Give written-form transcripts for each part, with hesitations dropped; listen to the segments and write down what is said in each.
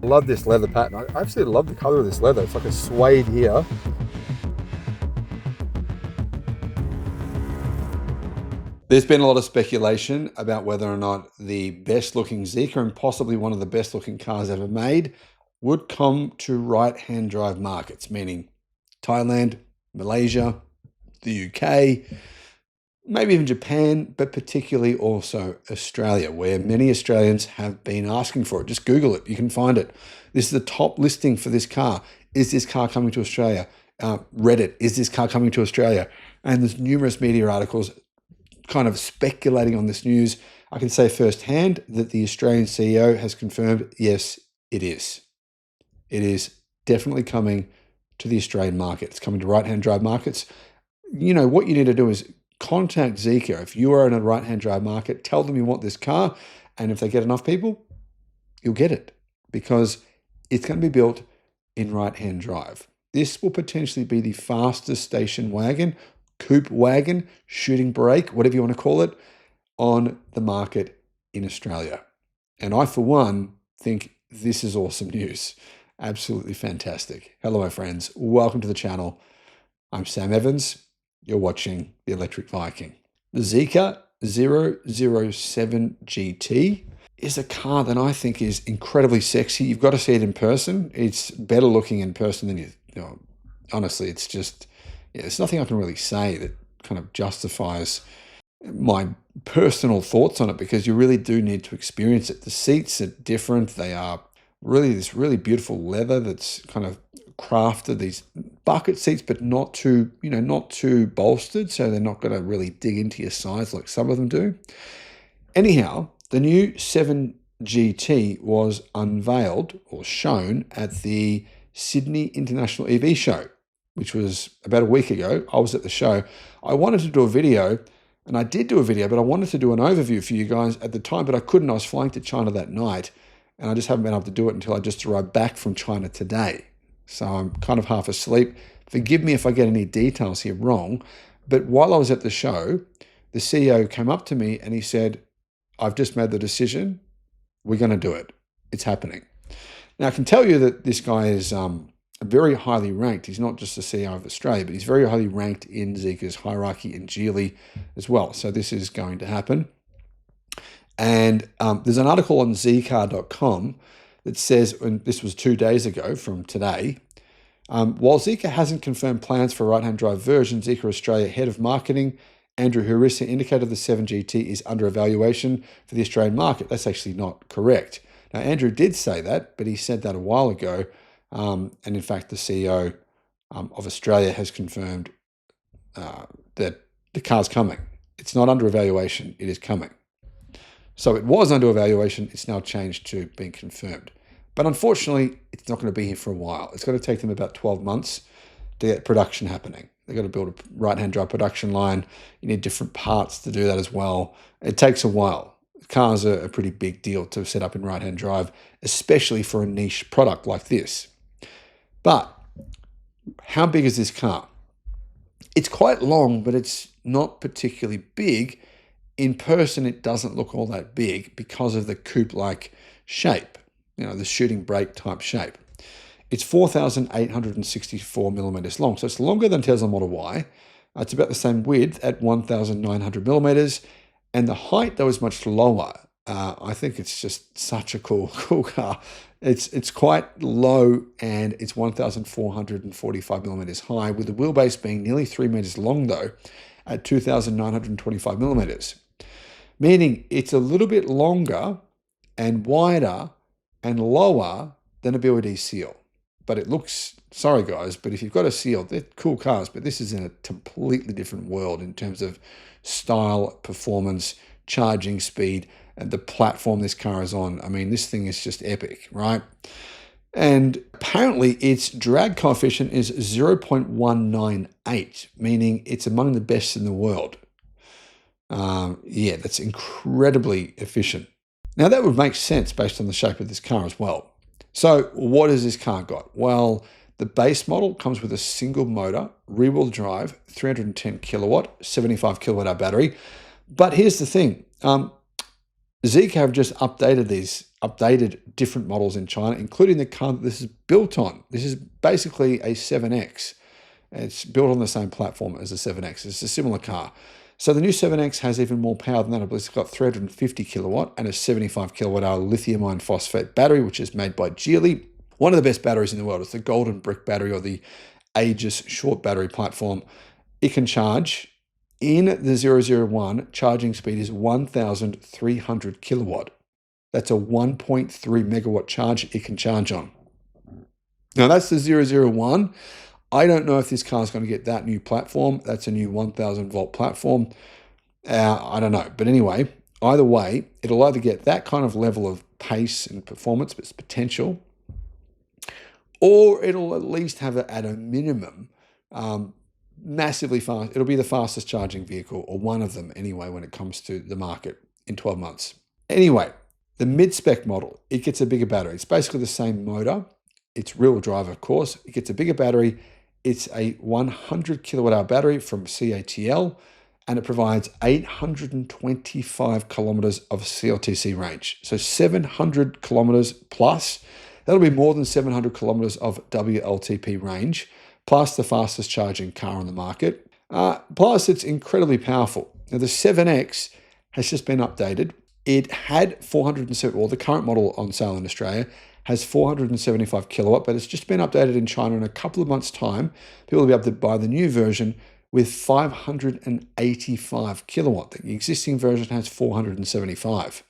I love this leather pattern. I absolutely love the color of this leather. It's like a suede here. There's been a lot of speculation about whether or not the best looking Zeekr, and possibly one of the best looking cars ever made, would come to right-hand drive markets, meaning Thailand, Malaysia, the UK, maybe even Japan, but particularly also Australia, where many Australians have been asking for it. Just Google it, you can find it. This is the top listing for this car. Is this car coming to Australia? Reddit, is this car coming to Australia? And there's numerous media articles kind of speculating on this news. I can say firsthand that the Australian CEO has confirmed, yes, it is. It is definitely coming to the Australian market. It's coming to right-hand drive markets. You know, what you need to do is contact Zeekr. If you are in a right-hand drive market, tell them you want this car. And if they get enough people, you'll get it, because it's going to be built in right-hand drive. This will potentially be the fastest station wagon, coupe wagon, shooting brake, whatever you want to call it, on the market in Australia. And I, for one, think this is awesome news. Absolutely fantastic. Hello, my friends. Welcome to the channel. I'm Sam Evans. You're watching the Electric Viking. The Zeekr 007 GT is a car that I think is incredibly sexy. You've got to see it in person. It's better looking in person than you know. Honestly, it's just, yeah, there's nothing I can really say that kind of justifies my personal thoughts on it, because you really do need to experience it. The seats are different. They are really this really beautiful leather that's kind of crafted, these bucket seats, but not too, not too bolstered, so they're not going to really dig into your sides like some of them do. Anyhow, the new 7 GT was unveiled or shown at the Sydney International EV Show, which was about a week ago. I was at the show. I wanted to do a video, and I did do a video, but I wanted to do an overview for you guys at the time, but I couldn't. I was flying to China that night, and I just haven't been able to do it until I just arrived back from China today. So I'm kind of half asleep. Forgive me if I get any details here wrong, but while I was at the show, the CEO came up to me and he said, "I've just made the decision. We're going to do it. It's happening." Now, I can tell you that this guy is very highly ranked. He's not just the CEO of Australia, but he's very highly ranked in Zeekr's hierarchy in Geely as well. So this is going to happen. And there's an article on Zeekr.com that says, and this was 2 days ago from today, while Zeekr hasn't confirmed plans for a right-hand drive version, Zeekr Australia head of marketing, Andrew Harissa, indicated the 7GT is under evaluation for the Australian market. That's actually not correct. Now, Andrew did say that, but he said that a while ago. And in fact, the CEO of Australia has confirmed that the car's coming. It's not under evaluation, it is coming. So it was under evaluation, it's now changed to being confirmed. But unfortunately, it's not going to be here for a while. It's going to take them about 12 months to get production happening. They've got to build a right-hand drive production line. You need different parts to do that as well. It takes a while. Cars are a pretty big deal to set up in right-hand drive, especially for a niche product like this. But how big is this car? It's quite long, but it's not particularly big. In person, it doesn't look all that big because of the coupe-like shape, the shooting brake type shape. It's 4,864 millimeters long, so it's longer than Tesla Model Y. It's about the same width at 1,900 millimeters, and the height, though, is much lower. I think it's just such a cool car. It's quite low, and it's 1,445 millimeters high, with the wheelbase being nearly 3 meters long, though, at 2,925 millimeters. Meaning it's a little bit longer and wider and lower than a BYD Seal. But it looks, sorry guys, but if you've got a Seal, they're cool cars, but this is in a completely different world in terms of style, performance, charging speed, and the platform this car is on. I mean, this thing is just epic, right? And apparently its drag coefficient is 0.198, meaning it's among the best in the world. Yeah, that's incredibly efficient. Now that would make sense based on the shape of this car as well. So what has this car got? Well, the base model comes with a single motor, rear-wheel drive, 310 kilowatt, 75 kilowatt hour battery. But here's the thing. Zeekr have just updated different models in China, including the car that this is built on. This is basically a 7X. It's built on the same platform as the 7X. It's a similar car. So the new 7X has even more power than that. I believe it's got 350 kilowatt and a 75 kilowatt hour lithium iron phosphate battery, which is made by Geely. One of the best batteries in the world. It's the golden brick battery, or the Aegis short battery platform. It can charge. In the 001, charging speed is 1,300 kilowatt. That's a 1.3 megawatt charge it can charge on. Now that's the 001. I don't know if this car is going to get that new platform. That's a new 1,000 volt platform. I don't know. But anyway, either way, it'll either get that kind of level of pace and performance, but it's potential, or it'll at least have it at a minimum massively fast. It'll be the fastest charging vehicle, or one of them anyway, when it comes to the market in 12 months. Anyway, the mid-spec model, it gets a bigger battery. It's basically the same motor. It's rear-wheel drive, of course. It gets a bigger battery. It's a 100 kilowatt hour battery from CATL, and it provides 825 kilometers of CLTC range. So 700 kilometers plus. That'll be more than 700 kilometers of WLTP range, plus the fastest charging car on the market. Plus, it's incredibly powerful. Now, the 7X has just been updated. It had 470, well, the current model on sale in Australia has 475 kilowatt, but it's just been updated in China. In a couple of months' time, people will be able to buy the new version with 585 kilowatt. The existing version has 475.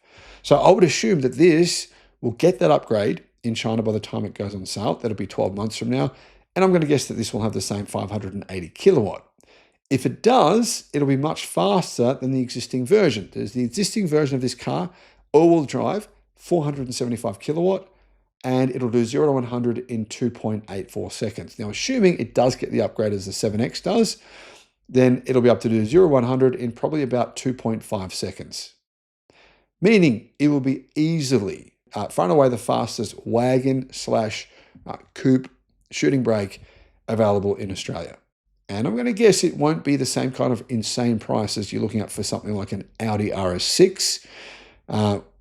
So I would assume that this will get that upgrade in China by the time it goes on sale. That'll be 12 months from now. And I'm going to guess that this will have the same 580 kilowatt. If it does, it'll be much faster than the existing version. There's the existing version of this car, all-wheel drive, 475 kilowatt, and it'll do 0 to 100 in 2.84 seconds. Now, assuming it does get the upgrade as the 7X does, then it'll be up to do 0 to 100 in probably about 2.5 seconds. Meaning it will be easily, far and away, the fastest wagon / coupe shooting brake available in Australia. And I'm going to guess it won't be the same kind of insane price as you're looking at for something like an Audi RS6,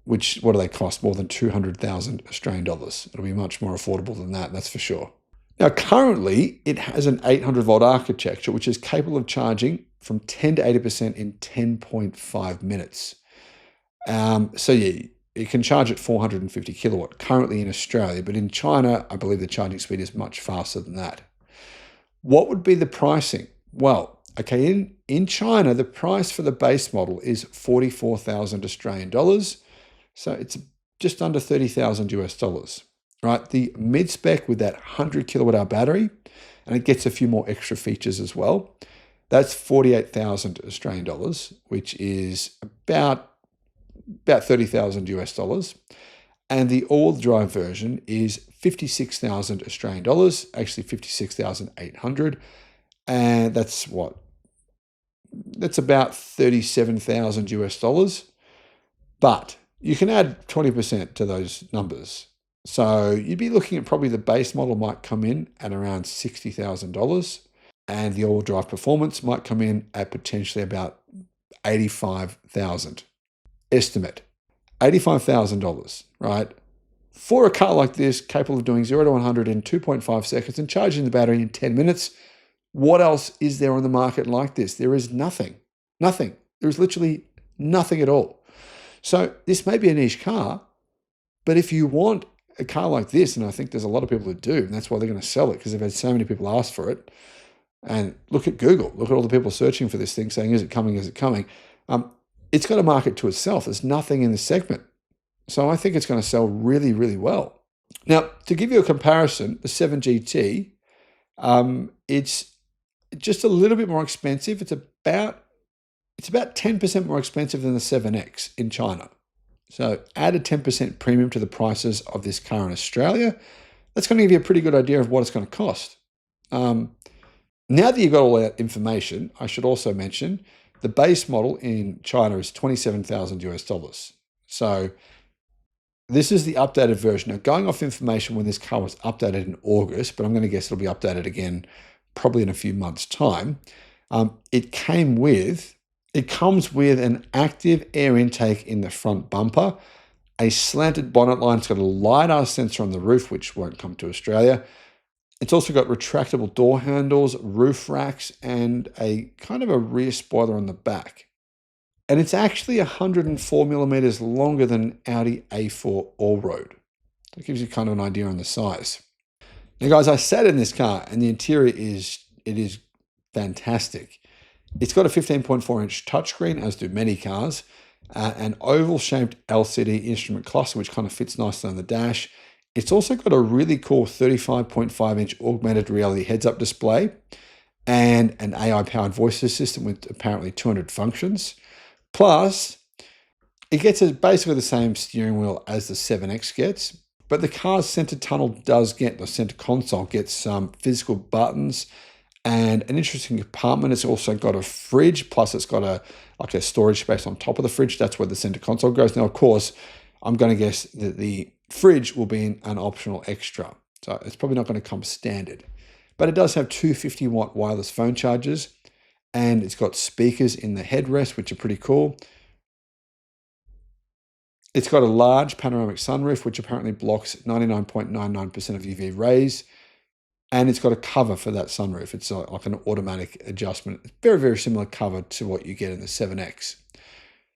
which, what do they cost? More than 200,000 Australian dollars. It'll be much more affordable than that, that's for sure. Now, currently, it has an 800 volt architecture, which is capable of charging from 10 to 80% in 10.5 minutes. So yeah, it can charge at 450 kilowatt currently in Australia, but in China, I believe the charging speed is much faster than that. What would be the pricing? Well, okay, in China, the price for the base model is 44,000 Australian dollars. So it's just under 30,000 US dollars, right? The mid-spec with that 100 kilowatt hour battery, and it gets a few more extra features as well. That's 48,000 Australian dollars, which is about 30,000 US dollars. And the all-wheel drive version is 56,000 Australian dollars, actually 56,800. And that's what? That's about 37,000 US dollars. But you can add 20% to those numbers. So you'd be looking at probably the base model might come in at around $60,000, and the all-wheel drive performance might come in at potentially about 85,000. Estimate, $85,000, right? For a car like this, capable of doing 0 to 100 in 2.5 seconds and charging the battery in 10 minutes, what else is there on the market like this? There is nothing. Nothing. There is literally nothing at all. So this may be a niche car, but if you want a car like this, and I think there's a lot of people who do, and that's why they're going to sell it, because they've had so many people ask for it. And look at Google. Look at all the people searching for this thing saying, is it coming? Is it coming? It's got a market to itself. There's nothing in the segment. So I think it's going to sell really, really well. Now, to give you a comparison, the 7GT, it's just a little bit more expensive. It's about 10% more expensive than the 7X in China. So add a 10% premium to the prices of this car in Australia. That's going to give you a pretty good idea of what it's going to cost. Now that you've got all that information, I should also mention the base model in China is 27,000 US dollars. So this is the updated version. Now, going off information when this car was updated in August, but I'm going to guess it'll be updated again probably in a few months' time. It came with It comes with an active air intake in the front bumper, a slanted bonnet line. It's got a LiDAR sensor on the roof, which won't come to Australia. It's also got retractable door handles, roof racks, and a kind of a rear spoiler on the back. And it's actually 104 millimeters longer than Audi A4 All-Road. That gives you kind of an idea on the size. Now, guys, I sat in this car, and the interior is fantastic. It's got a 15.4-inch touchscreen, as do many cars, an oval-shaped LCD instrument cluster, which kind of fits nicely on the dash. It's also got a really cool 35.5-inch augmented reality heads-up display and an AI-powered voice assistant with apparently 200 functions. Plus, it gets basically the same steering wheel as the 7X gets, but the car's center center console gets some physical buttons and an interesting compartment. It's also got a fridge, plus it's got a storage space on top of the fridge. That's where the center console goes. Now, of course, I'm going to guess that the fridge will be an optional extra. So it's probably not going to come standard. But it does have two 50-watt wireless phone chargers, and it's got speakers in the headrest, which are pretty cool. It's got a large panoramic sunroof, which apparently blocks 99.99% of UV rays. And it's got a cover for that sunroof. It's like an automatic adjustment. It's very, very similar cover to what you get in the 7X.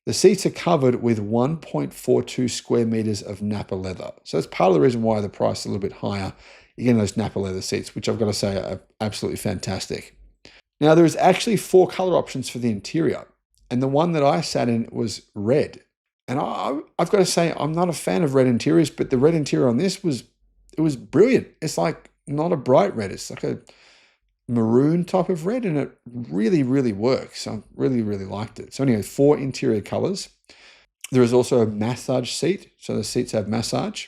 The seats are covered with 1.42 square meters of Nappa leather. So that's part of the reason why the price is a little bit higher. You're getting those Nappa leather seats, which I've got to say are absolutely fantastic. Now, there's actually 4 color options for the interior. And the one that I sat in was red. And I've got to say, I'm not a fan of red interiors, but the red interior on this was brilliant. It's like not a bright red. It's like a maroon type of red, and it really, really works. I really, really liked it. So anyway, 4 interior colors. There is also a massage seat. So the seats have massage.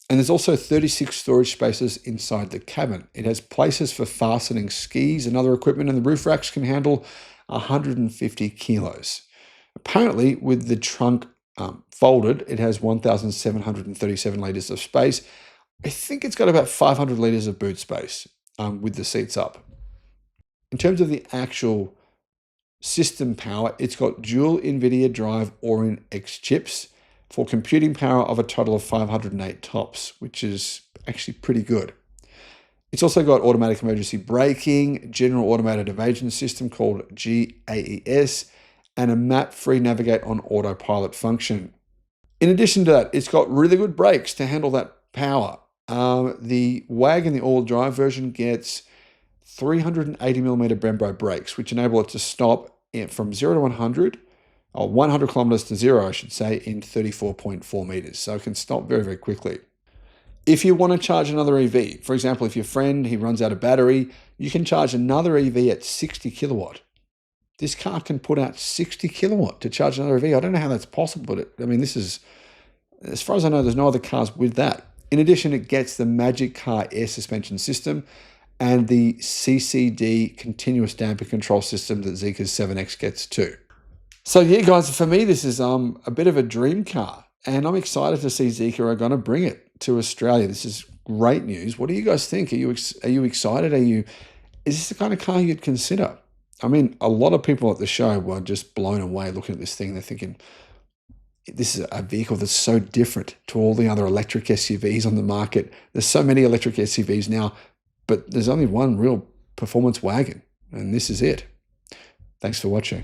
And there's also 36 storage spaces inside the cabin. It has places for fastening skis and other equipment, and the roof racks can handle 150 kilos. Apparently, with the trunk folded, it has 1,737 litres of space. I think it's got about 500 litres of boot space with the seats up. In terms of the actual system power, it's got dual NVIDIA Drive Orin X chips for computing power of a total of 508 tops, which is actually pretty good. It's also got automatic emergency braking, general automated evasion system called GAES, and a map-free navigate on autopilot function. In addition to that, it's got really good brakes to handle that power. The Wagon, the all-wheel drive version, gets 380mm Brembo brakes, which enable it to stop from 0 to 100, or 100 kilometers to 0, I should say, in 34.4 meters. So it can stop very, very quickly. If you want to charge another EV, for example, if your friend, he runs out of battery, you can charge another EV at 60 kilowatt. This car can put out 60 kilowatt to charge another EV. I don't know how that's possible, but this is, as far as I know, there's no other cars with that. In addition, it gets the Magic Car air suspension system and the CCD continuous damper control system that Zeekr's 7X gets too. So yeah, guys, for me, this is a bit of a dream car, and I'm excited to see Zeekr are going to bring it to Australia. This is great news. What do you guys think? Are you excited? Is this the kind of car you'd consider? I mean, a lot of people at the show were just blown away looking at this thing. They're thinking, this is a vehicle that's so different to all the other electric SUVs on the market. There's so many electric SUVs now, but there's only one real performance wagon, and this is it. Thanks for watching.